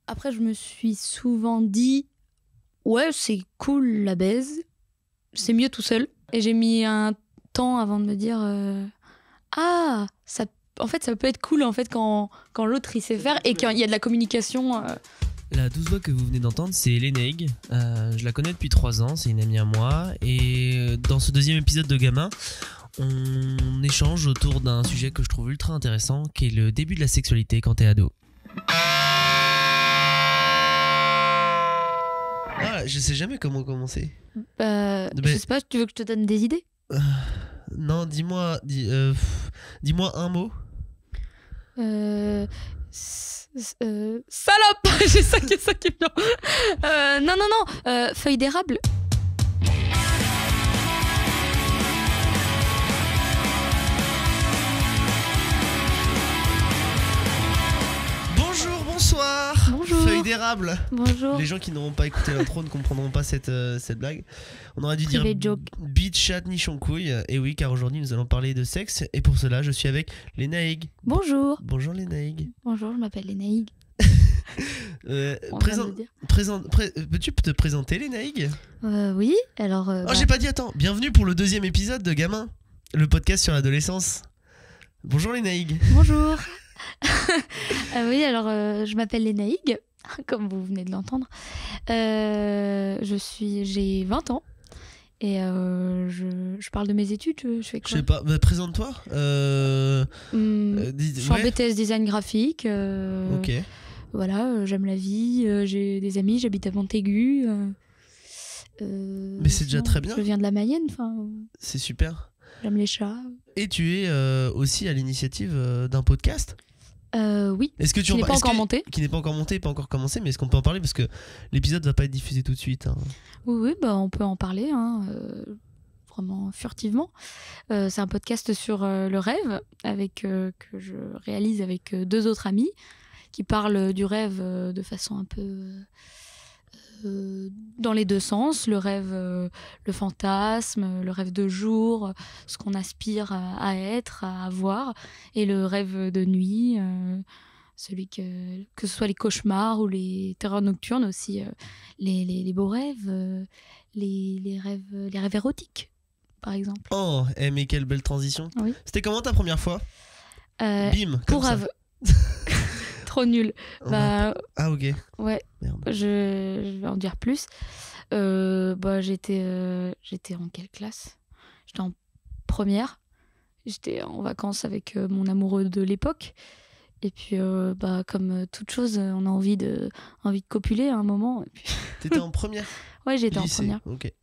après, je me suis souvent dit, ouais, c'est cool la baise, c'est mieux tout seul. Et j'ai mis un temps avant de me dire, en fait, ça peut être cool en fait quand l'autre il sait faire et qu'il y a de la communication. La douce voix que vous venez d'entendre, c'est Lénaïg. Je la connais depuis 3 ans, c'est une amie à moi. Et dans ce deuxième épisode de Gamin, on échange autour d'un sujet que je trouve ultra intéressant, qui est le début de la sexualité quand t'es ado. Je sais jamais comment commencer. Je sais pas, tu veux que je te donne des idées? Non, dis-moi un mot. Salope. J'ai ça qui est bien. Non, feuille d'érable. Bonsoir. Bonjour. Feuille d'érable. Bonjour. Les gens qui n'auront pas écouté l'intro ne comprendront pas cette blague. On aurait dû dire bite, chat, nichon, couille. Et oui, car aujourd'hui nous allons parler de sexe. Et pour cela, je suis avec Lénaïg. Bonjour. Bonjour Lénaïg. Bonjour, je m'appelle Lénaïg. Peux-tu te présenter Lénaïg? Oui, alors... j'ai pas dit, attends. Bienvenue pour le deuxième épisode de Gamin, le podcast sur l'adolescence. Bonjour Lénaïg. Bonjour. Oui, alors je m'appelle Lénaïg, comme vous venez de l'entendre. J'ai 20 ans et je parle de mes études. Je fais quoi? Je sais pas, présente-toi. Je suis en BTS design graphique. Ok. Voilà, j'aime la vie, j'ai des amis, j'habite à Montaigu. Mais c'est déjà très bien. Je viens de la Mayenne, c'est super. J'aime les chats. Et tu es aussi à l'initiative d'un podcast. Oui. Est-ce que qui n'est pas encore monté. Qui n'est pas encore monté, pas encore commencé, mais est-ce qu'on peut en parler parce que l'épisode va pas être diffusé tout de suite. Oui, on peut en parler, vraiment furtivement. C'est un podcast sur le rêve que je réalise avec 2 autres amis qui parlent du rêve de façon un peu dans les 2 sens, le rêve, le fantasme, le rêve de jour, ce qu'on aspire à être, à avoir, et le rêve de nuit, celui que ce soit les cauchemars ou les terreurs nocturnes aussi, les beaux rêves, les rêves érotiques, par exemple. Oh, mais quelle belle transition. Oui. C'était comment ta première fois? Bim, comme ça. Trop nul. Ok. Ouais. Merde. Je vais en dire plus. J'étais en quelle classe? J'étais en première. J'étais en vacances avec mon amoureux de l'époque. Et puis, comme toute chose, on a envie de copuler à un moment. Et puis... T'étais en première? Ouais, j'étais lycée. En première. Ok.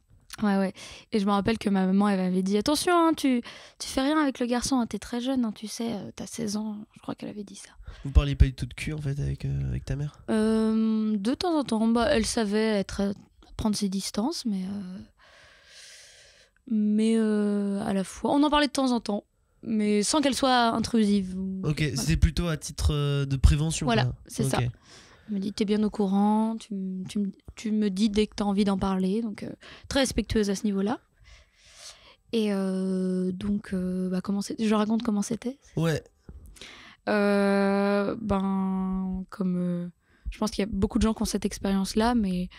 Ouais. Et je me rappelle que ma maman, elle m'avait dit attention, tu fais rien avec le garçon, t'es très jeune, tu sais, t'as 16 ans. Je crois qu'elle avait dit ça. Vous parliez pas du tout de cul en fait avec ta mère? De temps en temps, elle savait prendre ses distances, mais à la fois, on en parlait de temps en temps, mais sans qu'elle soit intrusive. Ok, voilà. C'était plutôt à titre de prévention. Voilà, quoi. c'est ça. Elle me dit t'es bien au courant, tu me dis dès que t'as envie d'en parler, donc très respectueuse à ce niveau-là. Et donc, je raconte comment c'était. Ouais. Je pense qu'il y a beaucoup de gens qui ont cette expérience-là, mais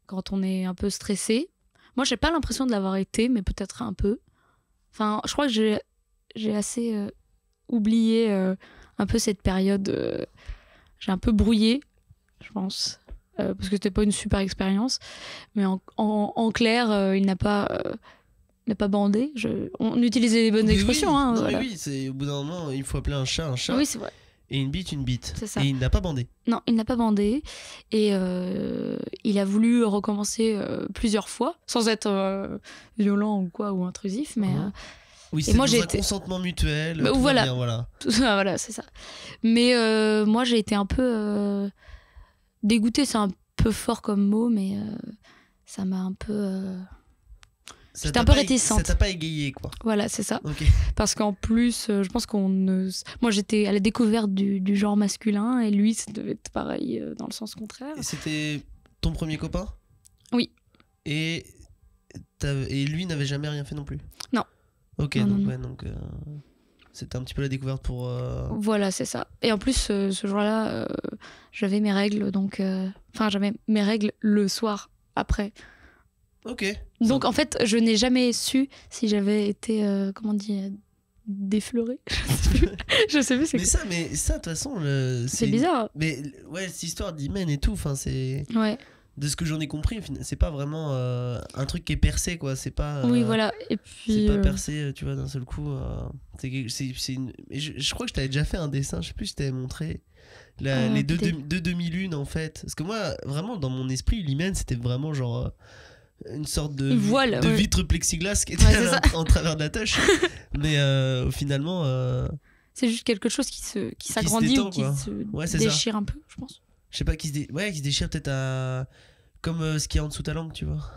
quand on est un peu stressé, moi j'ai pas l'impression de l'avoir été, mais peut-être un peu. Enfin, je crois que j'ai assez oublié un peu cette période. J'ai un peu brouillé, je pense, parce que c'était pas une super expérience, mais en clair, il n'a pas bandé. On utilisait les bonnes expressions. Oui. Voilà. Mais oui, c'est au bout d'un moment, il faut appeler un chat un chat. Oui, c'est vrai. Et une bite. C'est ça. Et il n'a pas bandé. Non, il n'a pas bandé. Et il a voulu recommencer plusieurs fois, sans être violent ou intrusif, mais... Oui, c'est un consentement mutuel. Bah, voilà. Bien, voilà. Tout ça, voilà, c'est ça. Mais moi, j'ai été un peu dégoûtée. C'est un peu fort comme mot, mais ça m'a un peu... J'étais un peu réticente. Ça t'a pas égayé, quoi. Voilà, c'est ça. Okay. Parce qu'en plus, je pense moi, j'étais à la découverte du genre masculin, et lui, ça devait être pareil dans le sens contraire. Et c'était ton premier copain? Oui. Et lui n'avait jamais rien fait non plus? Non. Ok, non. donc C'était un petit peu la découverte pour... Voilà, c'est ça. Et en plus, ce jour-là, j'avais mes règles, donc... Enfin, j'avais mes règles le soir après. Ok. Donc, en fait, je n'ai jamais su si j'avais été, comment on dit, déflorée. Je sais plus, c'est mais quoi. ça, de toute façon... C'est bizarre. Mais ouais, cette histoire d'hymen et tout, enfin, c'est... Ouais. De ce que j'en ai compris, c'est pas vraiment un truc qui est percé, quoi. C'est pas... Oui, voilà. Et puis... C'est pas percé, tu vois, d'un seul coup. C'est une... je crois que je t'avais déjà fait un dessin, je sais plus si je t'avais montré. Les deux demi-lunes, en fait. Parce que moi, vraiment, dans mon esprit, l'hymen, c'était vraiment genre... une sorte de voile, de ouais. vitre plexiglas qui était en travers de la tâche. Mais finalement... c'est juste quelque chose qui s'agrandit ou qui se déchire un peu, je pense. Je sais pas, qui se déchire peut-être à... Comme ce qu'il y a en dessous de ta langue, tu vois.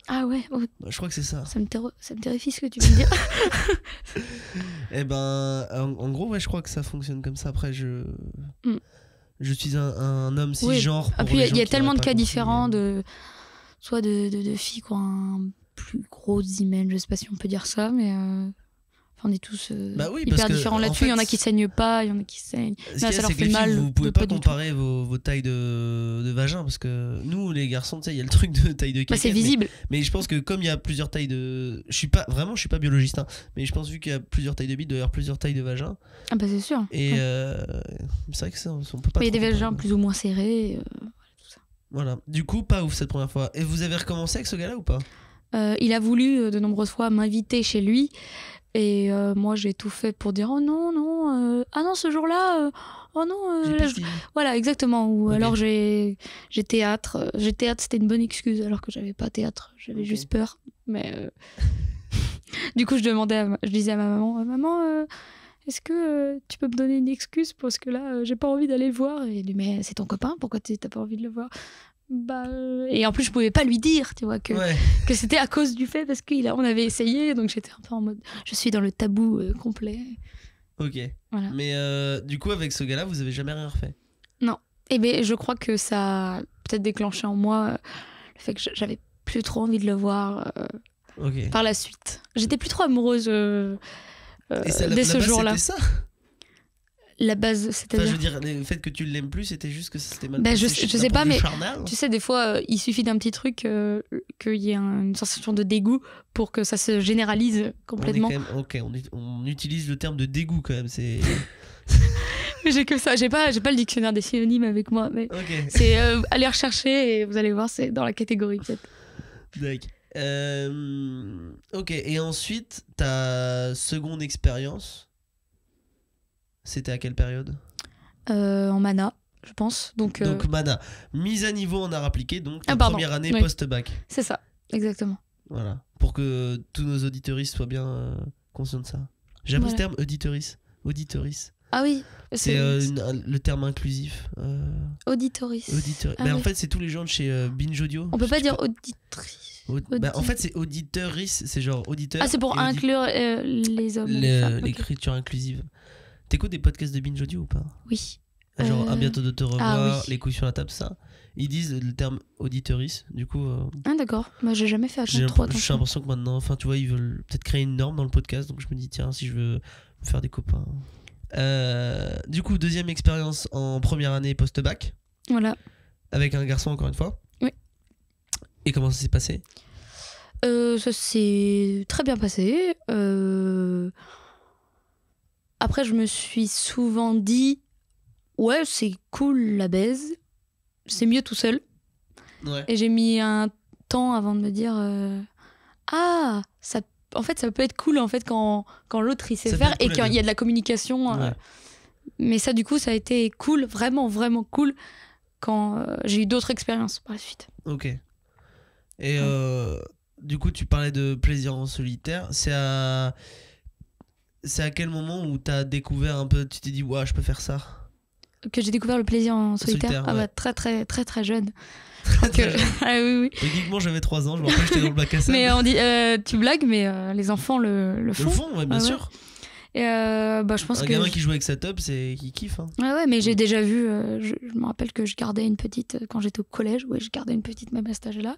Ah ouais, Je crois que c'est ça. Ça me terrifie ce que tu veux me dire. Eh ben, en gros, ouais, je crois que ça fonctionne comme ça. Après, je suis un homme cisgenre. Et puis, il y a tellement de cas différents, soit de filles qui ont un plus gros hymen, je sais pas si on peut dire ça, mais... on est tous hyper différents là-dessus. Il y en a qui saignent pas, il y en a qui saignent. Ça leur fait mal. Vous pouvez pas comparer vos tailles de vagin, parce que nous, les garçons, tu sais, il y a le truc de taille de caca. C'est visible. Mais je pense que comme il y a plusieurs tailles de... Je suis pas biologiste, hein, mais je pense vu qu'il y a plusieurs tailles de bite, il doit y avoir plusieurs tailles de vagin. Ah bah c'est sûr. Et c'est vrai que ça, on peut pas... Il y a des vagins plus ou moins serrés. Tout ça. Voilà. Du coup, pas ouf cette première fois. Et vous avez recommencé avec ce gars-là ou pas ? Il a voulu de nombreuses fois m'inviter chez lui. Et moi, j'ai tout fait pour dire oh non, ah non, ce jour-là, oh non. Voilà, exactement. Ou alors j'ai théâtre. C'était une bonne excuse alors que j'avais pas théâtre. J'avais juste peur. Mais du coup, je disais à ma maman, maman, est-ce que tu peux me donner une excuse parce que là, j'ai pas envie d'aller le voir. Et elle dit mais c'est ton copain, pourquoi t'as pas envie de le voir? Et en plus je pouvais pas lui dire, tu vois, que c'était à cause du fait parce qu'on avait essayé, donc j'étais un peu en mode je suis dans le tabou complet. Ok. Voilà. Mais du coup avec ce gars-là vous avez jamais rien refait? Non. Et ben je crois que ça a peut-être déclenché en moi le fait que j'avais plus trop envie de le voir par la suite. J'étais plus trop amoureuse dès ce jour-là. C'était ça? La base, c'est-à-dire... Enfin, je veux dire, le fait que tu l'aimes plus, c'était juste que c'était mal je sais pas, mais tu sais, des fois, il suffit d'un petit truc qu'il y ait une sensation de dégoût pour que ça se généralise complètement. On utilise le terme de dégoût quand même, c'est... J'ai que ça, j'ai pas le dictionnaire des synonymes avec moi, mais c'est aller rechercher et vous allez voir, c'est dans la catégorie peut-être. D'accord. Ok, et ensuite, ta seconde expérience... C'était à quelle période? En mana, je pense. Donc mana, mise à niveau en art appliqué, donc première année post-bac. C'est ça, exactement. Voilà, pour que tous nos auditeuristes soient bien conscients de ça. J'ai appris ce terme, auditeuris. Ah oui. C'est le terme inclusif. Auditoris. En fait, c'est tous les gens de chez Binge Audio. On peut pas dire auditrice. En fait, c'est auditeuris, c'est genre auditeur. Ah, c'est pour inclure les hommes et les femmes. L'écriture inclusive. T'écoutes des podcasts de Binge Audio ou pas? Oui. Genre à bientôt de te revoir, les couilles sur la table, ça. Ils disent le terme auditeuris, du coup. Ah d'accord. Moi j'ai jamais fait j'ai l'impression que maintenant, enfin tu vois, ils veulent peut-être créer une norme dans le podcast, donc je me dis tiens, si je veux me faire des copains. Du coup, deuxième expérience en première année post-bac. Voilà. Avec un garçon encore une fois. Oui. Et comment ça s'est passé? Ça s'est très bien passé. Après, je me suis souvent dit ouais, c'est cool la baise, c'est mieux tout seul. Ouais. Et j'ai mis un temps avant de me dire ça, en fait, ça peut être cool en fait quand l'autre il sait faire et qu'il y a de la communication. Ouais. Mais ça, du coup, ça a été cool, vraiment, vraiment cool quand j'ai eu d'autres expériences par la suite. Ok. Et du coup, tu parlais de plaisir en solitaire. C'est à quel moment où t'as découvert un peu, tu t'es dit ouais, je peux faire ça? Que j'ai découvert le plaisir en solitaire, ouais. Très très très très jeune. Ah oui. Techniquement j'avais 3 ans, je me rappelle, j'étais dans le bac à sable. Mais on dit, tu blagues, mais les enfants le font. Le font, ouais, bien sûr. Et je pense un gamin qui joue avec sa top, c'est qui kiffe. Hein. Ouais, mais j'ai déjà vu, je me rappelle que je gardais une petite, quand j'étais au collège, je gardais une petite même à cet âge-là.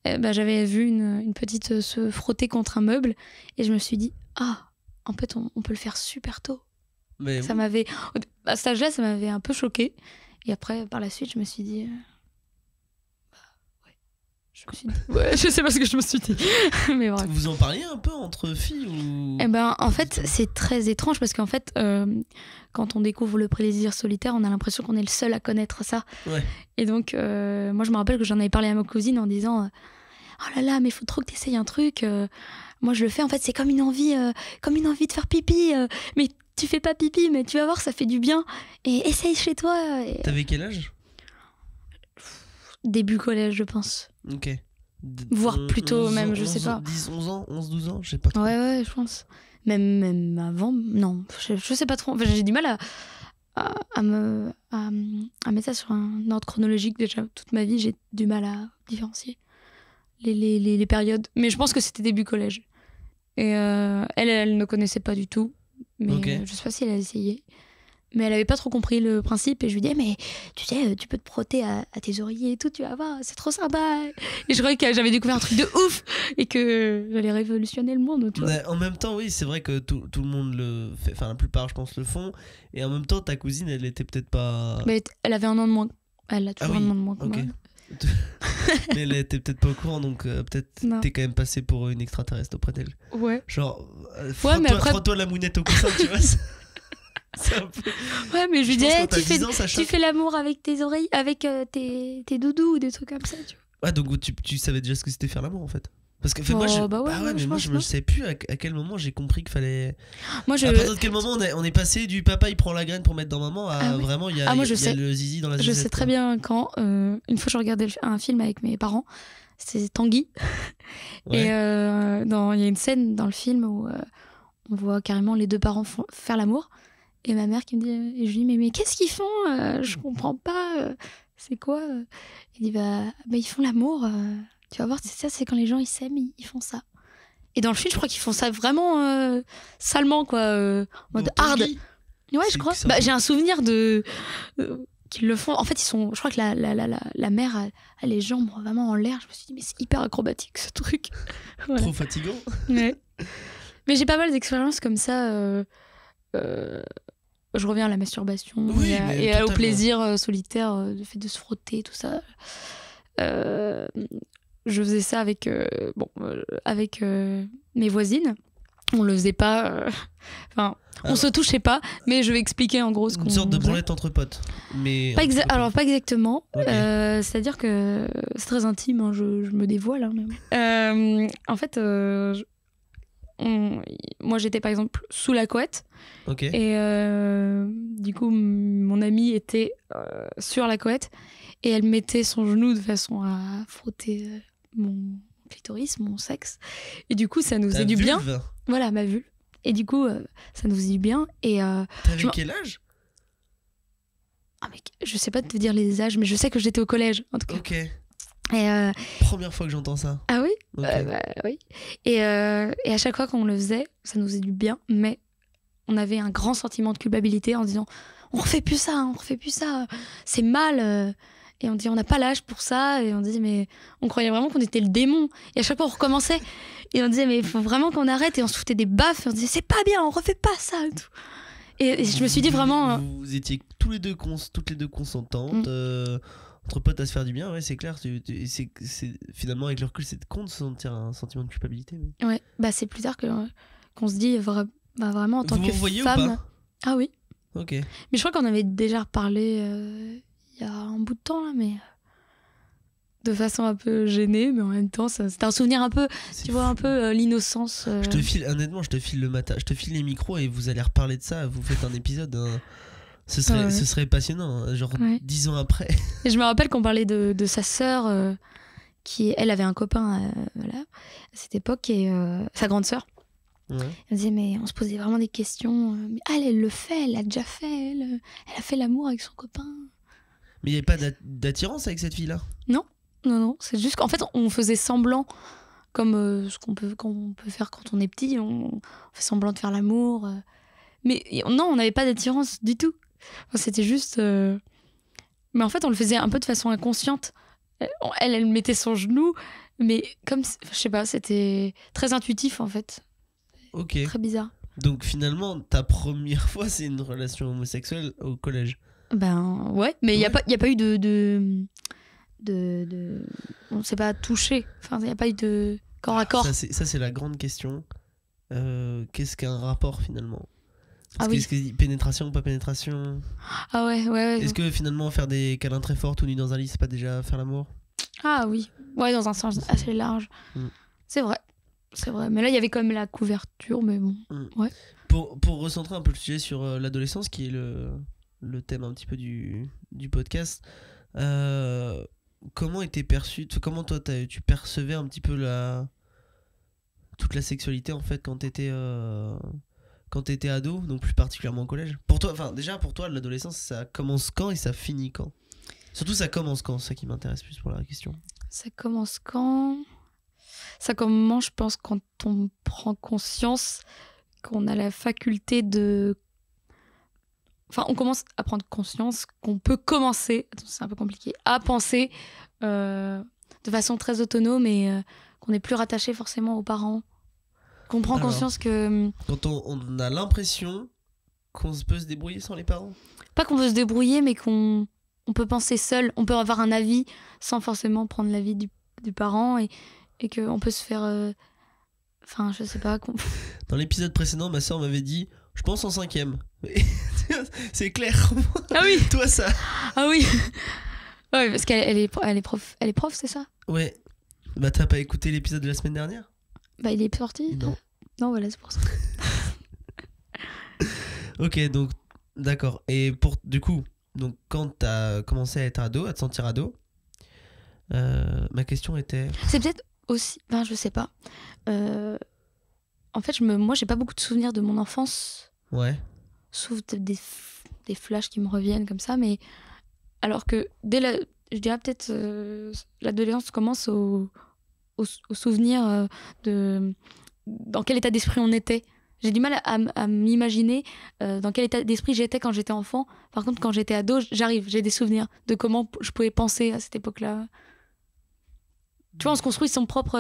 J'avais vu une petite se frotter contre un meuble et je me suis dit en fait, on peut le faire super tôt. Mais Ça m'avait... À cet âge-là, ça m'avait un peu choquée. Et après, par la suite, je me suis dit... Je me suis dit... Ouais, je sais pas ce que je me suis dit. Mais bref. vous en parliez un peu entre filles ou... Eh ben, en fait, c'est très étrange parce qu'en fait, quand on découvre le plaisir solitaire, on a l'impression qu'on est le seul à connaître ça. Ouais. Et donc, moi, je me rappelle que j'en avais parlé à ma cousine en disant oh là là, mais il faut trop que tu essayes un truc. Moi, je le fais, en fait, c'est comme une envie de faire pipi. Mais tu fais pas pipi, mais tu vas voir, ça fait du bien. Et essaye chez toi. Et... T'avais quel âge? Début collège, je pense. Ok. Voire plus tôt même, je sais pas. 10, 11 ans, 11, 12 ans, je sais pas trop. Ouais, je pense. Même avant, non, je sais pas trop. Enfin, j'ai du mal à mettre ça sur un ordre chronologique. Déjà, toute ma vie, j'ai du mal à différencier les périodes. Mais je pense que c'était début collège. Et elle ne connaissait pas du tout. Mais Ok. je sais pas si elle a essayé. Mais elle avait pas trop compris le principe. Et je lui disais, mais tu sais, tu peux te frotter à tes oreillers et tout, tu vas voir, c'est trop sympa. Et je croyais que j'avais découvert un truc de ouf et que j'allais révolutionner le monde. Tu vois. Mais en même temps, oui, c'est vrai que tout le monde le fait. Enfin, la plupart, je pense, le font. Et en même temps, ta cousine, elle était peut-être pas. Mais elle avait un an de moins. Elle a toujours Ah oui, un an de moins que ok. moi. Mais elle était peut-être pas au courant, donc peut-être Non. t'es quand même passé pour une extraterrestre auprès d'elle. Ouais. Genre, mais après- frotte-toi la mounette au coussin, tu vois. C'est un peu... Ouais, mais je lui Je pense disais, quand t'as 10 ans, ça tu choque. fais l'amour avec tes oreilles, avec tes doudous ou des trucs comme ça, tu vois. Ouais, donc tu savais déjà ce que c'était faire l'amour en fait. Parce que moi, Oh, bah ouais, mais je moi pense, je me non. sais plus à quel moment j'ai compris qu'il fallait. Moi, À partir de quel moment on est passé du papa il prend la graine pour mettre dans maman à Ah ouais. vraiment il y a, Ah, moi, il y a je sais. le zizi dans la Je zizette, sais très quoi. bien quand, une fois je regardais un film avec mes parents, c'était Tanguy. Ouais. Et il y a une scène dans le film où on voit carrément les deux parents faire l'amour. Et ma mère qui me dit, et je lui dis, mais qu'est-ce qu'ils font je comprends pas. C'est quoi Il dit, bah, ils font l'amour. Tu vas voir, c'est ça, c'est quand les gens ils s'aiment, ils font ça. Et dans le film, je crois qu'ils font ça vraiment salement, quoi. En mode Donc, hard. Tanguy, Ouais, je c'est crois. que ça- Bah, j'ai un souvenir de qu'ils le font. En fait, je crois que la mère a les jambes vraiment en l'air. Je me suis dit, mais c'est hyper acrobatique ce truc. Voilà. trop fatigant. Ouais. Mais j'ai pas mal d'expériences comme ça. Je reviens à la masturbation Oui, mais et au totalement. plaisir solitaire, le fait de se frotter, tout ça. Je faisais ça avec mes voisines. On le faisait pas. Enfin, on Alors, se touchait pas, mais je vais expliquer en gros ce qu'on une sorte de faisait. branlette entre potes. Mais Pas alors pas exactement. Ok. C'est-à-dire que c'est très intime. Hein, je me dévoile. Hein, même. En fait, moi j'étais par exemple sous la couette Ok. et du coup mon amie était sur la couette et elle mettait son genou de façon à frotter mon clitoris, mon sexe, et du coup ça nous faisait du bien. Voilà, ma vulve. Et du coup ça nous faisait du bien et T'avais quel âge? ah, mais je sais pas te dire les âges, mais je sais que j'étais au collège en tout cas. Ok. Et Première fois que j'entends ça. ah oui. Ok. Oui. Et à chaque fois qu'on le faisait, ça nous faisait du bien, mais on avait un grand sentiment de culpabilité en disant on refait plus ça, c'est mal. Et on dit on n'a pas l'âge pour ça. Et on disait mais on croyait vraiment qu'on était le démon. Et à chaque fois on recommençait. Et on disait mais il faut vraiment qu'on arrête. Et on se foutait des baffes. Et on disait c'est pas bien, on refait pas ça. Et tout. Et je me suis dit vraiment. Vous étiez toutes les deux consentantes. Entre potes à se faire du bien, ouais, c'est clair. C'est finalement, avec le recul, c'est con de sentir un sentiment de culpabilité. Mais... Ouais, bah c'est plus tard qu'on se dit vraiment en tant Vous que vous voyez ou femme. pas? Ah oui. Ok. Mais je crois qu'on avait déjà reparlé il y a un bout de temps là, mais de façon un peu gênée, mais en même temps, c'était un souvenir un peu, C'est tu vois, un fou. peu l'innocence. Honnêtement, je te file le matin, je te file les micros et vous allez reparler de ça. Vous faites un épisode. Ce serait passionnant, hein, genre Ouais. 10 ans après. Et je me rappelle qu'on parlait de sa sœur, qui elle avait un copain, voilà, à cette époque, et sa grande sœur. Ouais. Elle me disait mais on se posait vraiment des questions. Mais elle le fait, elle l'a déjà fait, elle a fait l'amour avec son copain. Mais il n'y avait pas d'attirance avec cette fille-là? Non, c'est juste qu'en fait on faisait semblant, comme ce qu'on peut faire quand on est petit, on fait semblant de faire l'amour. Mais non, on n'avait pas d'attirance du tout. Enfin, c'était juste. Mais en fait, on le faisait un peu de façon inconsciente. Elle mettait son genou, mais comme, je sais pas, c'était très intuitif en fait. Ok. Très bizarre. Donc finalement, ta première fois, c'est une relation homosexuelle au collège. Ben ouais, mais il n'y a, Ouais. y a pas eu on s'est pas touché. Enfin, il n'y a pas eu de corps à corps. Ça, c'est la grande question. Qu'est-ce qu'un rapport finalement? Parce Ah que oui. est-ce que pénétration ou pas pénétration? Ah ouais. Est-ce que finalement faire des câlins très forts tout nu dans un lit, c'est pas déjà faire l'amour? Ah oui. Ouais, dans un sens assez large. Mm. C'est vrai. C'est vrai. Mais là, il y avait quand même la couverture, mais bon. Ouais. Pour recentrer un peu le sujet sur l'adolescence, qui est le thème un petit peu du podcast, comment était perçu, comment toi tu percevais un petit peu toute la sexualité en fait quand t'étais ado, donc plus particulièrement au collège? Pour toi, enfin déjà pour toi l'adolescence ça commence quand et ça finit quand? Surtout ça commence quand, c'est ça qui m'intéresse plus pour la question. Ça commence quand? Ça commence, je pense, quand on prend conscience qu'on a la faculté de... Enfin, on commence à prendre conscience qu'on peut commencer, c'est un peu compliqué, à penser de façon très autonome et qu'on n'est plus rattaché forcément aux parents. Qu'on prend Alors, conscience que... Quand on a l'impression qu'on peut se débrouiller sans les parents. Pas qu'on peut se débrouiller, mais qu'on peut penser seul, on peut avoir un avis sans forcément prendre l'avis du parent et qu'on peut se faire... Enfin, je sais pas... Dans l'épisode précédent, ma soeur m'avait dit, je pense en 5ème. C'est clair. Ah oui. Toi ça. Ah oui. Ouais, parce qu'elle est prof, c'est ça? Ouais. Bah t'as pas écouté l'épisode de la semaine dernière? Bah il est sorti. Non. Non, voilà, c'est pour ça. Ok, donc d'accord. Et du coup, donc quand t'as commencé à être ado, à te sentir ado, ma question était. C'est peut-être aussi... Ben, je sais pas. En fait, moi, j'ai pas beaucoup de souvenirs de mon enfance. Ouais. Sauf des flashs qui me reviennent comme ça, mais alors que je dirais peut-être l'adolescence commence au souvenir de dans quel état d'esprit on était. J'ai du mal à m'imaginer dans quel état d'esprit j'étais quand j'étais enfant. Par contre, quand j'étais ado, j'ai des souvenirs de comment je pouvais penser à cette époque-là. Tu vois, on se construit son propre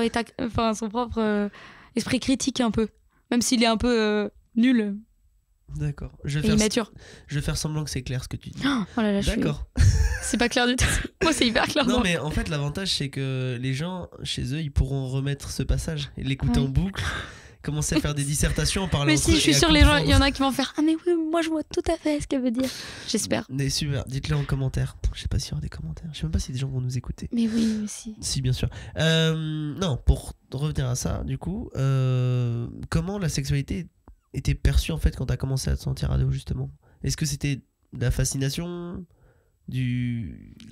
esprit critique un peu, même s'il est un peu nul. D'accord. Et immature. Je vais faire semblant que c'est clair ce que tu dis. Oh là là, D'accord. C'est pas clair du tout. Moi, c'est hyper clair. Non, mais en fait, l'avantage, c'est que les gens, chez eux, ils pourront remettre ce passage et l'écouter en boucle, commencer à faire des dissertations en parlant. Mais si, je suis sûre, les gens, il y en a qui vont faire. Ah, mais oui, moi, je vois tout à fait ce qu'elle veut dire. J'espère. Mais super, dites-le en commentaire. Je sais pas s'il y aura des commentaires. Je sais même pas si des gens vont nous écouter. Mais oui, mais si. Si, bien sûr. Non, pour revenir à ça, du coup, comment la sexualité était perçue en fait quand t'as commencé à te sentir ado, justement? Est-ce que c'était de la fascination,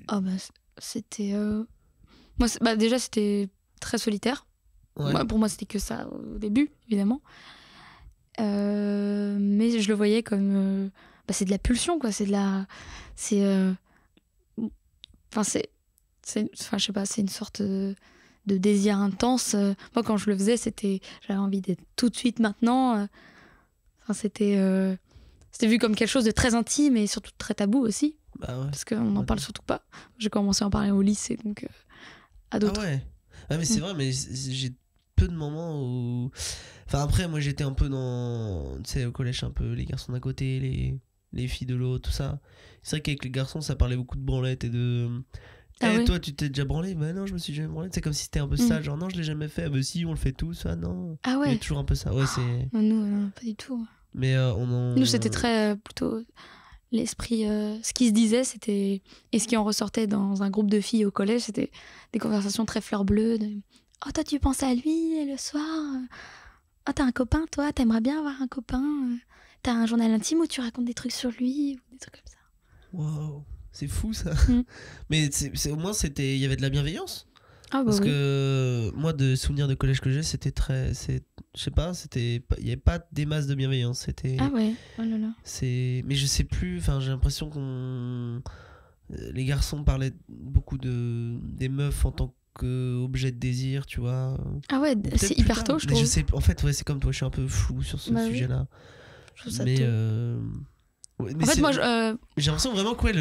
Ah bah c'était moi déjà c'était très solitaire. Ouais. Pour moi c'était que ça au début évidemment, mais je le voyais comme c'est de la pulsion quoi, c'est enfin je sais pas, c'est une sorte de désir intense. Moi quand je le faisais j'avais envie d'être tout de suite maintenant. Enfin c'était vu comme quelque chose de très intime et surtout très tabou aussi. Bah ouais. Parce qu'on n'en parle surtout pas. J'ai commencé à en parler au lycée, donc à d'autres. Ah ouais. Ah mais c'est vrai, mais j'ai peu de moments où... Enfin après, moi j'étais un peu dans... Tu sais, au collège, un peu les garçons d'un côté, les filles de l'autre, tout ça. C'est vrai qu'avec les garçons, ça parlait beaucoup de branlette et de... Ah ouais. Toi, tu t'es déjà branlé? Bah non, je me suis jamais branlé. C'est comme si c'était un peu ça, genre non, je l'ai jamais fait. Ah bah si, on le fait tous. Ah non. Ah Il y a ouais. toujours un peu ça. Ouais, c'est... Nous, pas du tout. Mais Nous, c'était très plutôt l'esprit. Ce qui se disait, c'était. Et ce qui en ressortait dans un groupe de filles au collège, c'était des conversations très fleur bleue. Oh, toi, tu penses à lui le soir? Oh, t'as un copain, toi? T'aimerais bien avoir un copain? T'as un journal intime où tu racontes des trucs sur lui? Ou des trucs comme ça. Waouh, c'est fou ça. Mais au moins, il y avait de la bienveillance. Ah bah Parce oui. que moi, de souvenirs de collège que j'ai, c'était très... Je sais pas, il n'y avait pas des masses de bienveillance. C'était... Ah ouais, oh là là. Mais je sais plus, enfin j'ai l'impression qu'on... Les garçons parlaient beaucoup des meufs en tant qu'objet de désir, tu vois. Ah ouais, Peut-être c'est plus hyper tard. tôt, je Mais trouve. je sais, en fait, ouais, c'est comme toi, je suis un peu flou sur ce Bah oui. sujet-là. Je trouve ça Mais... tôt. ouais, mais En fait, moi, j'ai l'impression vraiment que ouais,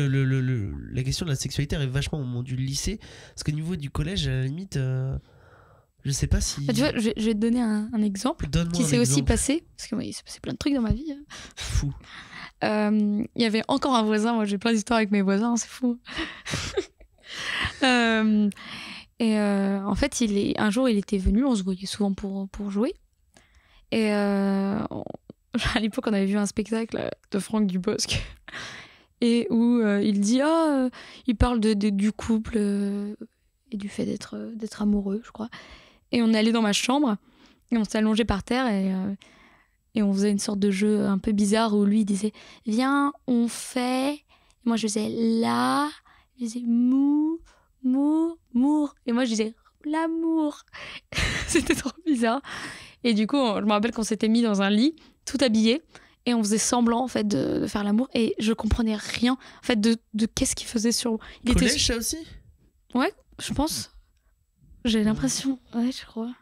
la question de la sexualité arrive vachement au moment du lycée. Parce qu'au niveau du collège, à la limite, Je sais pas si. Bah, tu vois, je vais te donner un exemple Donne-moi qui un s'est aussi exemple. passé, parce que il s'est passé plein de trucs dans ma vie. Fou. Il y avait encore un voisin, moi j'ai plein d'histoires avec mes voisins, c'est fou. Euh, en fait, un jour il était venu, on se voyait souvent pour jouer. Et à l'époque, on avait vu un spectacle de Franck Dubosc. Et où il dit il parle du couple et du fait d'être amoureux, je crois. Et on est allé dans ma chambre et on s'est allongé par terre et on faisait une sorte de jeu un peu bizarre où lui il disait viens, on fait. Et moi je faisais la, il disait mou, mour. Et moi je disais l'amour. C'était trop bizarre. Et du coup, je me rappelle qu'on s'était mis dans un lit, tout habillé. Et on faisait semblant en fait de faire l'amour et je comprenais rien en fait de qu'est-ce qu'il faisait sur il Collège, ça aussi? Ouais, je pense. J'ai l'impression. Ouais, je crois.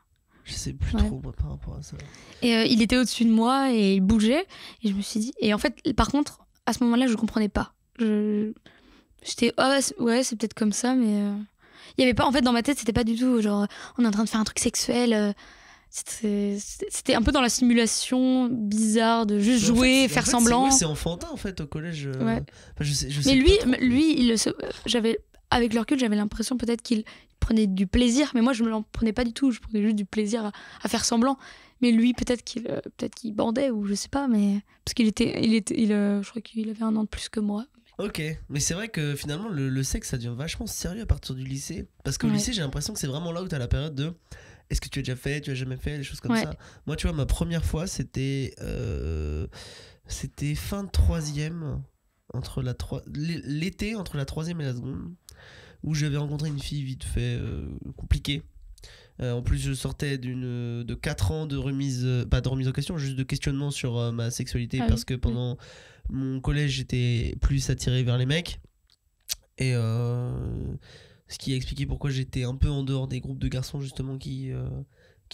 Je sais plus Ouais. trop moi, par rapport à ça. Et il était au-dessus de moi et il bougeait et je me suis dit et en fait par contre à ce moment-là je comprenais pas. J'étais ouais, c'est peut-être comme ça mais il y avait pas en fait dans ma tête c'était pas du tout genre on est en train de faire un truc sexuel. C'était un peu dans la simulation bizarre de juste Mais en jouer, fait, faire c'est- semblant. ouais, c'est enfantin en fait au collège. Ouais. Enfin, je sais Mais pas trop. lui, j'avais, avec le recul, j'avais l'impression peut-être qu'il prenait du plaisir, mais moi je me l'en prenais pas du tout. Je prenais juste du plaisir à faire semblant. Mais lui, peut-être qu'il bandait ou je sais pas, mais parce je crois qu'il avait 1 an de plus que moi. Ok, mais c'est vrai que finalement le sexe ça devient vachement sérieux à partir du lycée. Parce qu'au Ouais. lycée j'ai l'impression que c'est vraiment là où t'as la période de est-ce que tu as déjà fait, tu as jamais fait, des choses comme Ouais. ça. Moi tu vois ma première fois c'était fin de troisième, l'été entre la troisième et la seconde, où j'avais rencontré une fille vite fait compliquée. En plus je sortais de 4 ans de remise, pas de remise en question, juste de questionnement sur ma sexualité, Ah parce oui, que pendant mon collège j'étais plus attiré vers les mecs. Et ce qui a expliqué pourquoi j'étais un peu en dehors des groupes de garçons justement qui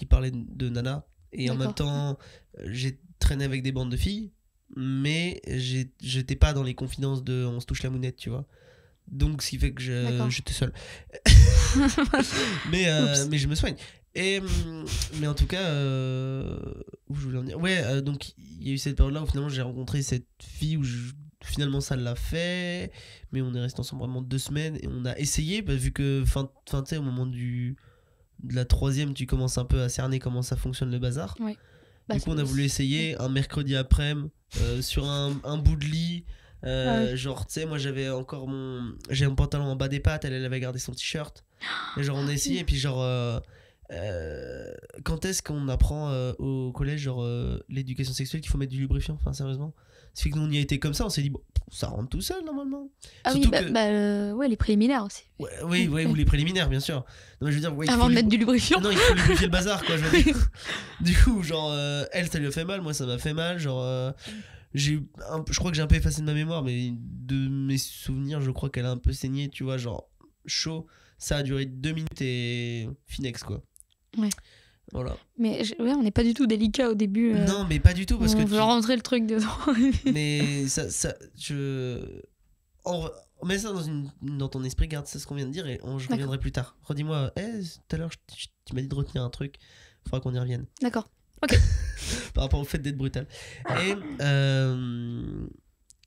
parlaient de nana. Et en D'accord. même temps, j'ai traîné avec des bandes de filles, mais j'étais pas dans les confidences de on se touche la mounette, tu vois. Donc ce qui fait que D'accord. j'étais seul. mais je me soigne. Et, mais en tout cas, où je voulais en dire. Ouais, donc il y a eu cette période-là où finalement j'ai rencontré cette fille où finalement ça l'a fait, mais on est resté ensemble vraiment 2 semaines et on a essayé, bah, vu que tu sais, au moment de la troisième, tu commences un peu à cerner comment ça fonctionne le bazar. Ouais. Bah, Du coup, on a voulu essayer un mercredi après-midi sur un bout de lit. ouais. Genre, tu sais, moi j'ai un pantalon en bas des pattes, elle avait gardé son t-shirt. Et genre, on a essayé, et puis genre, quand est-ce qu'on apprend au collège, genre, l'éducation sexuelle qu'il faut mettre du lubrifiant? Enfin, sérieusement. C'est que nous on y a été comme ça, on s'est dit, bon, ça rentre tout seul normalement. Ah Surtout oui, que- ouais, les préliminaires aussi. Ouais, ou les préliminaires, bien sûr. Non, mais je veux dire, ouais, il Avant faut de mettre du lubrifiant. non, il faut lubrifier le bazar, quoi, je veux dire. Du coup, genre, elle, ça lui a fait mal, moi, ça m'a fait mal. Genre, je crois que j'ai un peu effacé de ma mémoire, mais de mes souvenirs, je crois qu'elle a un peu saigné, tu vois, genre, chaud. Ça a duré 2 minutes et finex, quoi. Ouais. Voilà. Mais ouais, on n'est pas du tout délicat au début. Non, mais pas du tout, parce on que veut rentrer le truc dedans. Mais on met ça dans ton esprit, garde ça ce qu'on vient de dire et je reviendrai plus tard. Redis-moi, tout à l'heure, tu m'as dit de retenir un truc, il faudra qu'on y revienne. D'accord. Par rapport au fait d'être brutal.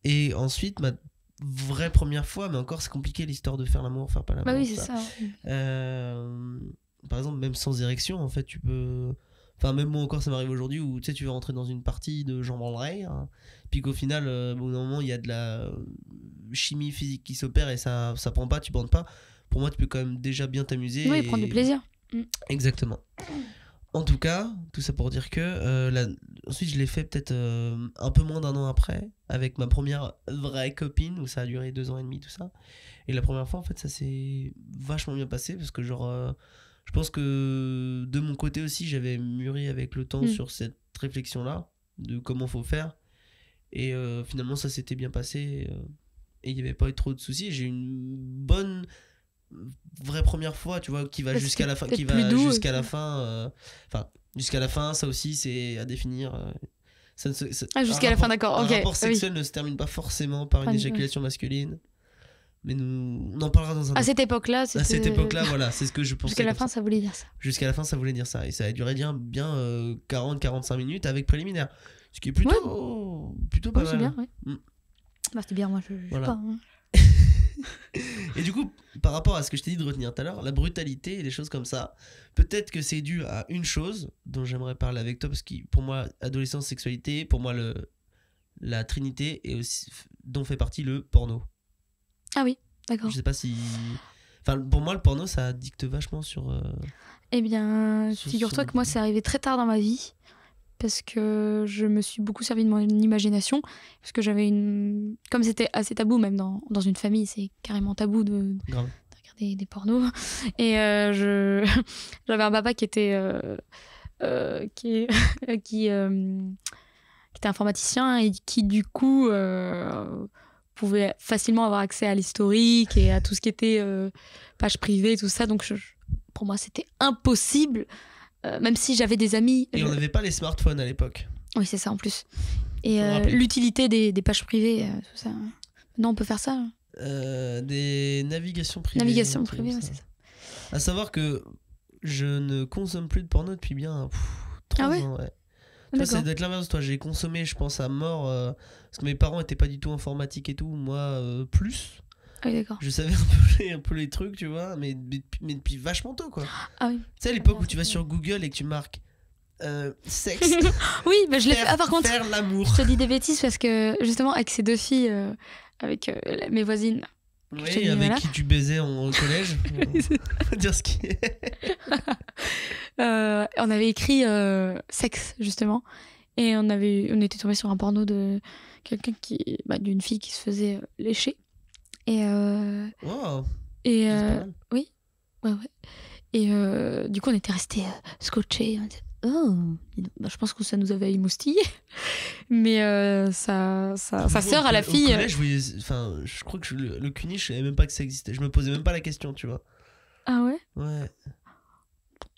Et ensuite, ma vraie première fois, mais encore c'est compliqué l'histoire de faire l'amour, faire pas l'amour. Bah oui, c'est ça. ça. Par exemple, même sans érection, en fait, tu peux. Enfin, même moi encore, ça m'arrive aujourd'hui où tu sais, tu veux rentrer dans une partie de jambes en l'air, hein, puis qu'au final, au bout d'un moment, il y a de la chimie physique qui s'opère et ça prend pas, tu bandes pas. Pour moi, tu peux quand même déjà bien t'amuser. Oui, prendre du plaisir. Exactement. En tout cas, tout ça pour dire que ensuite, je l'ai fait peut-être un peu moins d'1 an après, avec ma première vraie copine, où ça a duré 2 ans et demi, tout ça. Et la première fois, en fait, ça s'est vachement bien passé parce que, genre. Je pense que de mon côté aussi, j'avais mûri avec le temps sur cette réflexion-là, de comment faut faire. Et finalement, ça s'était bien passé. Et il n'y avait pas eu trop de soucis. J'ai eu une bonne, vraie première fois, tu vois, qui va jusqu'à la fin. Qui va jusqu'à la fin. Enfin, jusqu'à la fin, ça aussi, c'est à définir. Jusqu'à la fin, d'accord. Un Ok. rapport sexuel ne se termine pas forcément par une éjaculation masculine. mais on en parlera dans un À autre. cette époque-là, À cette époque-là, voilà, c'est ce que je pensais. Jusqu'à la comme fin, ça. ça voulait dire ça. Jusqu'à la fin, ça voulait dire ça. Et ça a duré bien 40-45 minutes avec préliminaire. Ce qui est plutôt pas Ouais, mal. c'est bien, ouais. Mm. Bah, c'était bien, moi, je sais Voilà. pas. Hein. Et du coup, par rapport à ce que je t'ai dit de retenir tout à l'heure, la brutalité et les choses comme ça, peut-être que c'est dû à une chose dont j'aimerais parler avec toi, parce que pour moi, adolescence, sexualité, pour moi, la trinité, et aussi dont fait partie le porno. Ah oui, d'accord. Je sais pas si... Enfin, pour moi, le porno, ça dicte vachement sur... Eh bien, sur- figure-toi sur- que moi, c'est arrivé très tard dans ma vie. Parce que je me suis beaucoup servi de mon imagination. Parce que j'avais une. Comme c'était assez tabou, même dans une famille, c'est carrément tabou de Grave. regarder des pornos. Et j'avais un papa qui était. Qui était informaticien et qui, du coup, pouvait facilement avoir accès à l'historique et à tout ce qui était page privée et tout ça. Donc, pour moi, c'était impossible. Même si j'avais des amis. Et on n'avait pas les smartphones à l'époque. Oui, c'est ça en plus. Et Faut le rappeler. l'utilité des pages privées, tout ça. Non, on peut faire ça. Hein. Des navigations privées. Navigation un truc privée, comme ouais, ça. c'est ça. À savoir que je ne consomme plus de porno depuis bien 3 Ah ouais ans. Ouais. Ah, Toi, ça d'accord. doit être l'inverse. Toi, j'ai consommé, je pense, à mort. Parce que mes parents étaient pas du tout informatiques et tout. Moi, plus. Ah oui, d'accord. Je savais un peu les trucs, tu vois. Mais depuis vachement tôt, quoi. Ah oui. Tu sais, à l'époque où tu vas sur Google et que tu marques sexe. Oui, bah, je l'ai fait. Ah, par contre, Faire l'amour. je te dis des bêtises parce que justement, avec ces 2 filles, avec mes voisines, je te Oui, dis, avec voilà. qui tu baisais au collège. On va dire ce qui est. On avait écrit sexe, justement. Et on était tombé sur un porno de quelqu'un d'une fille qui se faisait lécher. Et, Wow. et C'est pas mal. oui, ouais. Et du coup, on était restés scotchés. On disait, oh, bah, je pense que ça nous avait émoustillés. Mais sa sœur à la fille. Au collège, je crois que le cuniche, je savais même pas que ça existait. Je me posais même pas la question, tu vois. Ah ouais? Ouais.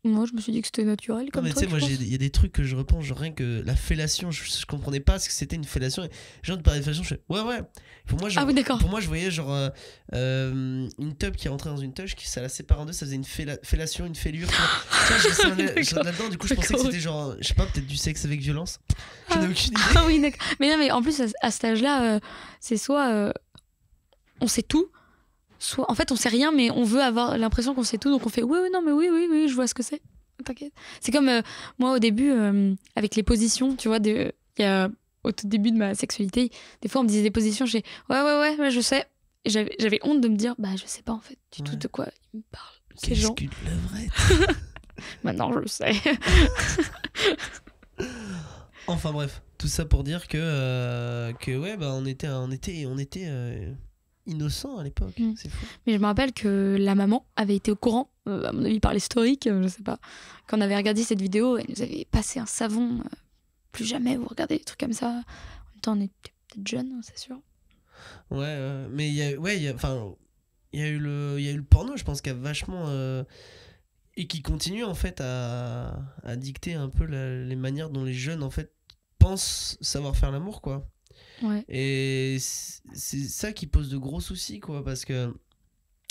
Moi, je me suis dit que c'était naturel Non, comme mais tu sais, truc. moi, je pense. il y a des trucs que je repense, genre rien que la fellation, je comprenais pas ce que c'était une fellation. Et les gens te parlaient de fellation, je fais ouais. Pour moi, genre, Ah oui, d'accord. pour moi, je voyais genre une tub qui rentrait dans une touche, qui ça la sépare en deux, ça faisait une fellation, une fêlure. Tu vois, D'accord. là-dedans, du coup, je pensais que D'accord. c'était genre, je sais pas, peut-être du sexe avec violence. J'en ai aucune idée. Ah oui, d'accord. Mais non, mais en plus, à cet âge-là, c'est soit on sait tout, soit en fait, on sait rien, mais on veut avoir l'impression qu'on sait tout, donc on fait oui, non, mais oui, je vois ce que c'est. T'inquiète. C'est comme moi au début, avec les positions, tu vois, il y a, au tout début de ma sexualité, des fois on me disait des positions, j'ai ouais, je sais. Et j'avais honte de me dire, bah je sais pas en fait du tout Ouais. de quoi ils me parlent, ces Qu'est-ce gens. qu'une levrette? Maintenant je le sais. Enfin bref, tout ça pour dire que ouais, bah on était innocents à l'époque. Mm. C'est fou. Mais je me rappelle que la maman avait été au courant, à mon avis par l'historique, je sais pas. Quand on avait regardé cette vidéo, elle nous avait passé un savon. Plus jamais vous regardez des trucs comme ça. En même temps, on était peut-être jeunes, c'est sûr. Ouais, mais il y a eu le porno, je pense, qui a vachement et qui continue en fait à dicter un peu les manières dont les jeunes en fait pensent savoir faire l'amour, quoi. Ouais. Et c'est ça qui pose de gros soucis, quoi, parce que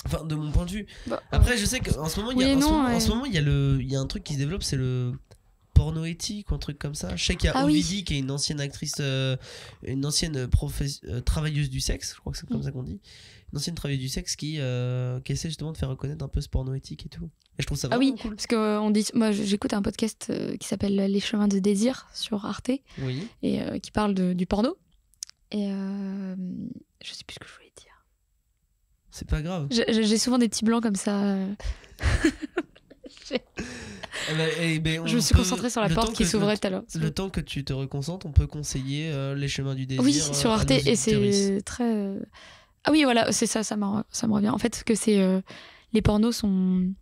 enfin, de mon point de vue. Bah, Après, je sais qu'en ce moment, il y a, Oui et en ce non, moment, en ouais. ce moment, il y a un truc qui se développe, c'est le porno éthique ou un truc comme ça. Je sais qu'il y a Ah oui. Ovidie qui est une ancienne actrice, une ancienne travailleuse du sexe, je crois que c'est comme ça qu'on dit. Une ancienne travailleuse du sexe qui essaie justement de faire reconnaître un peu ce porno éthique et tout. Et je trouve ça Ah vraiment oui, cool. parce que on dit, moi j'écoute un podcast qui s'appelle Les chemins de désir sur Arte Oui. et qui parle du porno. Et je sais plus ce que je voulais dire. C'est pas grave. J'ai souvent des petits blancs comme ça. Je me suis concentrée sur la porte qui s'ouvrait tout à l'heure. Le temps que tu te reconcentres, on peut conseiller Les chemins du désir. Oui, sur à Arte, nos et auditeuristes. c'est très. Ah oui, voilà, c'est ça, ça me revient. En fait, que c'est les pornos sont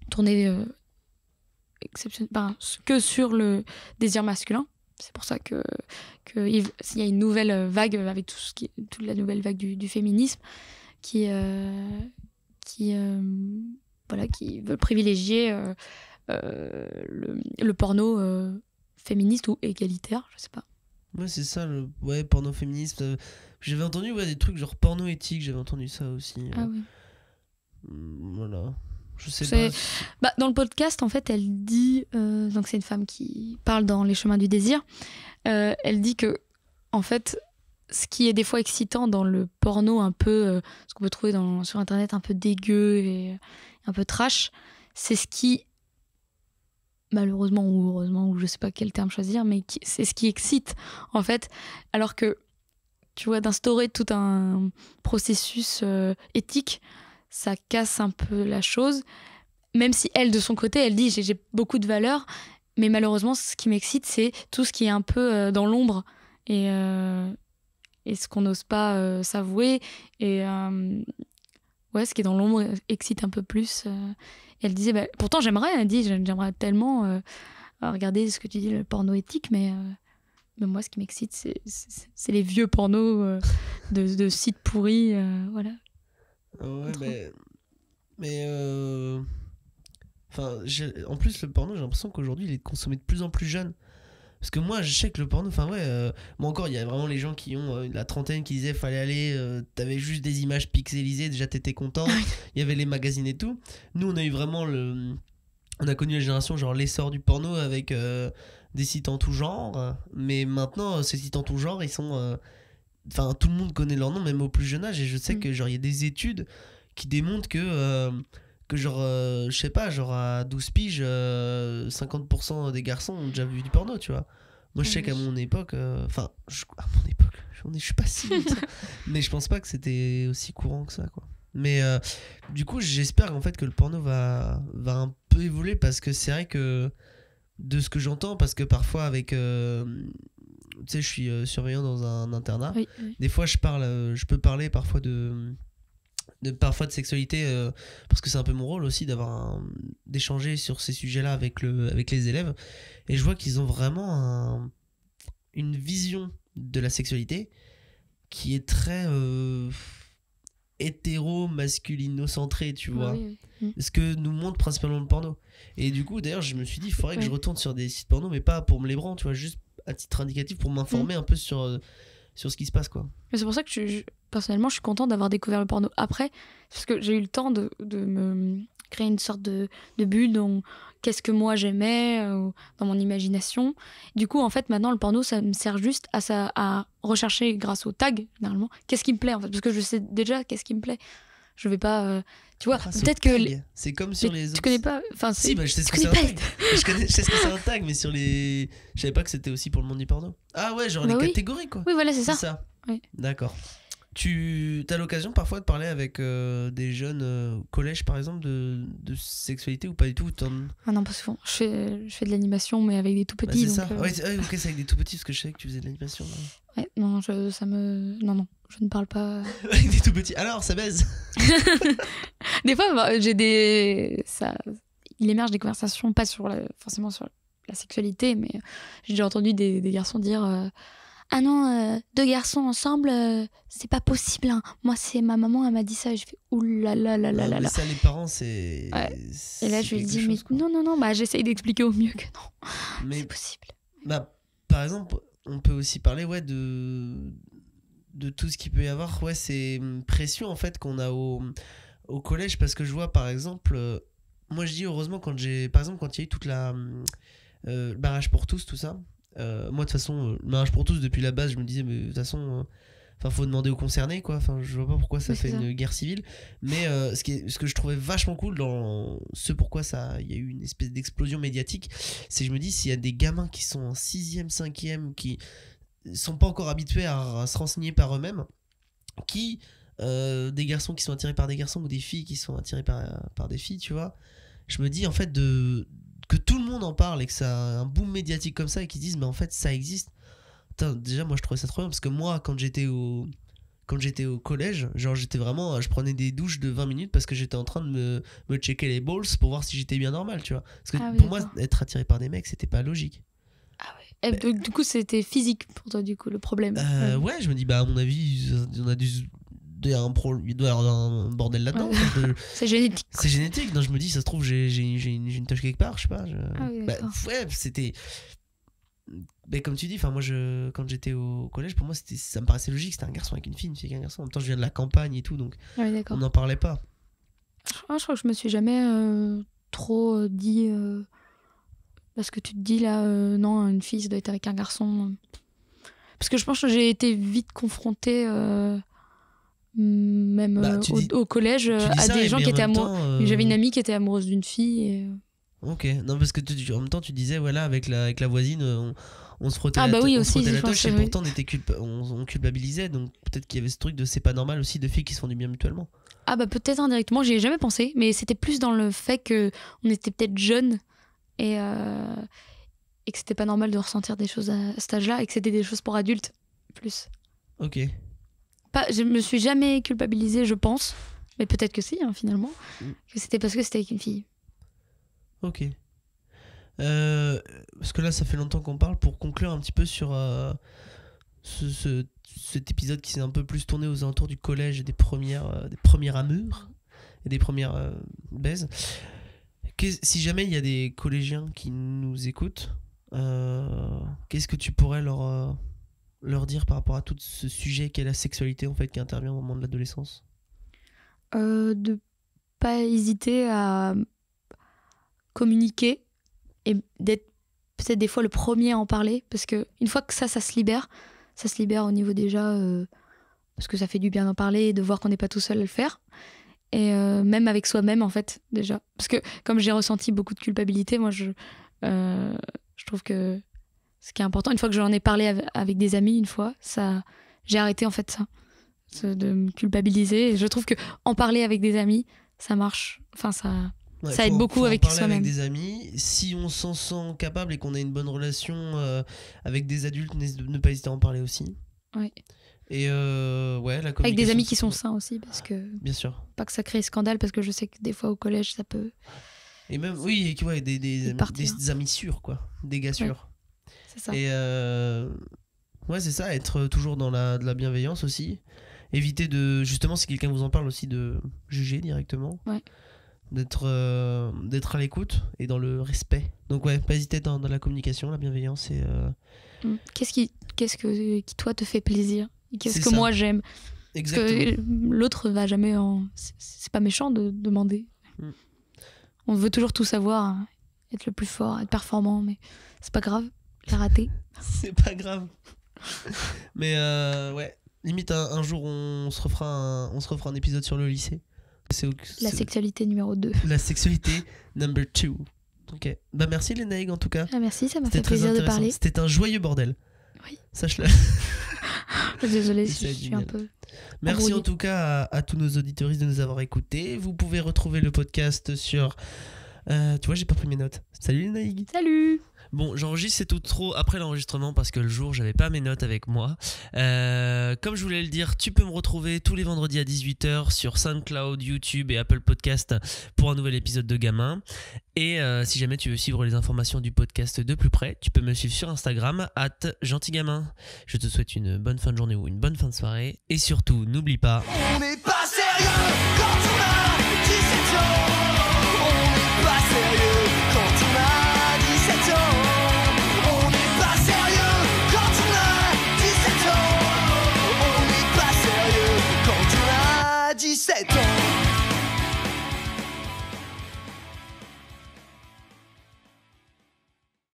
tournés que sur le désir masculin. C'est pour ça que il y a une nouvelle vague avec toute la nouvelle vague du féminisme qui veut privilégier le porno féministe ou égalitaire, je sais pas. Ouais, c'est ça, ouais, porno féministe. J'avais entendu des trucs genre porno éthique, j'avais entendu ça aussi. Ah oui. Voilà. Je sais C'est- pas. Dans le podcast, en fait, elle dit, donc c'est une femme qui parle dans Les Chemins du désir, elle dit que, en fait, ce qui est des fois excitant dans le porno un peu, ce qu'on peut trouver sur Internet un peu dégueu et un peu trash, c'est ce qui, malheureusement ou heureusement, ou je sais pas quel terme choisir, mais c'est ce qui excite, en fait, alors que, tu vois, d'instaurer tout un processus éthique, ça casse un peu la chose. Même si elle, de son côté, elle dit j'ai beaucoup de valeurs, mais malheureusement, ce qui m'excite, c'est tout ce qui est un peu dans l'ombre et ce qu'on n'ose pas s'avouer. Et ouais, ce qui est dans l'ombre excite un peu plus. Et elle disait, pourtant j'aimerais, elle dit, j'aimerais tellement regarder ce que tu dis, le porno éthique, mais moi, ce qui m'excite, c'est les vieux pornos de sites pourris, voilà. Ouais, mais enfin, en plus, le porno, j'ai l'impression qu'aujourd'hui, il est consommé de plus en plus jeune. Parce que moi, je sais que le porno, enfin ouais, moi encore, il y a vraiment les gens qui ont la trentaine qui disaient fallait aller, t'avais juste des images pixelisées, déjà t'étais content. Il y avait les magazines et tout. Nous, on a eu vraiment on a connu la génération genre l'essor du porno avec des sites en tout genre. Mais maintenant, ces sites en tout genre, ils sont enfin tout le monde connaît leur nom même au plus jeune âge et je sais que genre il y a des études qui démontrent que genre je sais pas genre à 12 piges 50% des garçons ont déjà vu du porno, tu vois. Moi je sais qu'à mon époque enfin à mon époque je suis pas si vieux que ça, mais je pense pas que c'était aussi courant que ça, quoi. Mais du coup j'espère en fait que le porno va un peu évoluer parce que c'est vrai que de ce que j'entends, parce que parfois avec tu sais, je suis surveillant dans un internat. Oui. Des fois, je peux parler parfois parfois de sexualité parce que c'est un peu mon rôle aussi d'échanger sur ces sujets-là avec les élèves. Et je vois qu'ils ont vraiment une vision de la sexualité qui est très hétéro-masculino-centrée, tu vois. Oui. Ce que nous montre principalement le porno. Et du coup, d'ailleurs, je me suis dit, il faudrait que je retourne sur des sites porno, mais pas pour me les branler, tu vois, juste à titre indicatif pour m'informer un peu sur ce qui se passe, quoi. Mais c'est pour ça que personnellement je suis contente d'avoir découvert le porno après, parce que j'ai eu le temps de me créer une sorte de bulle dans qu'est-ce que moi j'aimais dans mon imagination. Du coup en fait maintenant le porno ça me sert juste à rechercher grâce aux tags généralement qu'est-ce qui me plaît en fait, parce que je sais déjà qu'est-ce qui me plaît. Je vais pas tu vois peut-être que c'est comme sur les autres. Tu connais pas, enfin si, je sais ce que c'est un tag. Je sais ce que c'est un tag, mais sur les je savais pas que c'était aussi pour le monde du porno. Ah ouais, genre les catégories, quoi. Oui voilà, c'est ça. Oui. D'accord. Tu as l'occasion parfois de parler avec des jeunes au collège par exemple de sexualité ou pas du tout? Ah non, pas souvent. Je fais de l'animation mais avec des tout petits. C'est ça. Ouais, ok, c'est avec des tout petits parce que je savais que tu faisais de l'animation. Ouais, non, je ne parle pas. Avec des tout petits. Alors, ça baise. Des fois, il émerge des conversations, pas forcément sur la sexualité, mais j'ai déjà entendu des garçons dire ah non, deux garçons ensemble, c'est pas possible. Hein. Moi, c'est ma maman, elle m'a dit ça, et je fais oulala. Ça, les parents, c'est. Ouais. Et là, je lui dis, mais non, j'essaye d'expliquer au mieux que non, c'est possible. Par exemple, on peut aussi parler de tout ce qu'il peut y avoir. Ouais, c'est une pression en fait qu'on a au collège, parce que je vois par exemple, moi je dis heureusement quand il y a eu toute le barrage pour tous, tout ça. Moi de toute façon le mariage pour tous depuis la base je me disais mais de toute façon faut demander aux concernés, quoi. Enfin je vois pas pourquoi ça fait une guerre civile, mais ce que je trouvais vachement cool dans ce pourquoi il y a eu une espèce d'explosion médiatique, c'est que je me dis s'il y a des gamins qui sont en 6ème 5ème qui sont pas encore habitués à se renseigner par eux-mêmes, des garçons qui sont attirés par des garçons ou des filles qui sont attirées par des filles, tu vois, je me dis en fait que tout le monde en parle et que ça a un boom médiatique comme ça et qu'ils disent mais en fait ça existe. Putain, déjà moi je trouvais ça trop bien parce que moi quand j'étais au collège, genre je prenais des douches de 20 minutes parce que j'étais en train de me checker les balls pour voir si j'étais bien normal, tu vois, parce que pour moi être attiré par des mecs c'était pas logique. Ah ouais. Et du coup c'était physique pour toi, du coup, le problème. Ouais, je me dis à mon avis il doit y avoir un bordel là-dedans. C'est génétique. Non, je me dis ça se trouve j'ai une tâche quelque part, je sais pas. Ah oui, ouais, c'était ben, comme tu dis, moi quand j'étais au collège, pour moi ça me paraissait logique, c'était un garçon avec une fille avec un garçon. En même temps, je viens de la campagne et tout, donc Ouais, d'accord. on n'en parlait pas. Je crois que je me suis jamais trop dit. Parce que tu te dis là, non, une fille, ça doit être avec un garçon. Parce que je pense que j'ai été vite confrontée, même au collège, à des gens qui étaient amoureux. J'avais une amie qui était amoureuse d'une fille. Et... Ok, non, parce que en même temps, tu disais, voilà, avec la voisine, on se frottait oui, on aussi, se frottait la pense, touche, et pourtant on culpabilisait, donc peut-être qu'il y avait ce truc de c'est pas normal aussi de filles qui se font du bien mutuellement. Ah bah peut-être indirectement, j'y ai jamais pensé, mais c'était plus dans le fait qu'on était peut-être jeunes et que c'était pas normal de ressentir des choses à cet âge-là et que c'était des choses pour adultes plus. Ok. Je me suis jamais culpabilisée, je pense, mais peut-être que si, finalement, que c'était parce que c'était avec une fille. Ok. Parce que là, ça fait longtemps qu'on parle. Pour conclure un petit peu sur cet épisode qui s'est un peu plus tourné aux alentours du collège et des premières amours et des premières baises. Si jamais il y a des collégiens qui nous écoutent, qu'est-ce que tu pourrais leur dire par rapport à tout ce sujet qu'est la sexualité en fait qui intervient au moment de l'adolescence? De pas hésiter à communiquer et d'être peut-être des fois le premier à en parler, parce que une fois que ça se libère au niveau déjà parce que ça fait du bien d'en parler et de voir qu'on n'est pas tout seul à le faire, et même avec soi-même en fait déjà, parce que comme j'ai ressenti beaucoup de culpabilité, moi je trouve que ce qui est important, une fois que j'en ai parlé avec des amis une fois, ça, j'ai arrêté en fait ça de me culpabiliser, et je trouve que en parler avec des amis ça marche, enfin ça aide beaucoup avec soi-même. Avec des amis, si on s'en sent capable et qu'on a une bonne relation avec des adultes, ne pas hésiter à en parler aussi. Ouais. Et la communication. Avec des amis qui sont sains aussi, parce que. Bien sûr. Pas que ça crée scandale, parce que je sais que des fois au collège ça peut. Et même, oui, des amis sûrs, quoi. Des gars sûrs. Ouais. C'est ça. Et c'est ça, être toujours dans de la bienveillance aussi. Éviter de. Justement, si quelqu'un vous en parle aussi, de juger directement. Ouais. D'être à l'écoute et dans le respect. Donc pas hésiter dans la communication, la bienveillance et qu'est-ce qui toi te fait plaisir, qu'est-ce que ça. Moi j'aime. Exactement. Parce que l'autre va jamais c'est pas méchant de demander. On veut toujours tout savoir, être le plus fort, être performant, mais c'est pas grave, j'ai raté. C'est pas grave. Mais limite un jour on se refera un épisode sur le lycée. La sexualité numéro 2. La sexualité number 2. Ok. Merci Lénaïg en tout cas. Merci, ça m'a fait plaisir de parler. C'était un joyeux bordel. Oui. Sache-le. Désolée si je suis un peu... Merci embrouillée. en tout cas à tous nos auditeuristes de nous avoir écoutés. Vous pouvez retrouver le podcast sur... tu vois, j'ai pas pris mes notes. Salut Lénaïg. Salut. Bon, j'enregistre, c'est tout trop après l'enregistrement parce que le jour, j'avais pas mes notes avec moi. Comme je voulais le dire, tu peux me retrouver tous les vendredis à 18h sur SoundCloud, YouTube et Apple Podcast pour un nouvel épisode de Gamin. Et si jamais tu veux suivre les informations du podcast de plus près, tu peux me suivre sur Instagram @gentilgamin. Je te souhaite une bonne fin de journée ou une bonne fin de soirée. Et surtout, n'oublie pas... On n'est pas sérieux quand on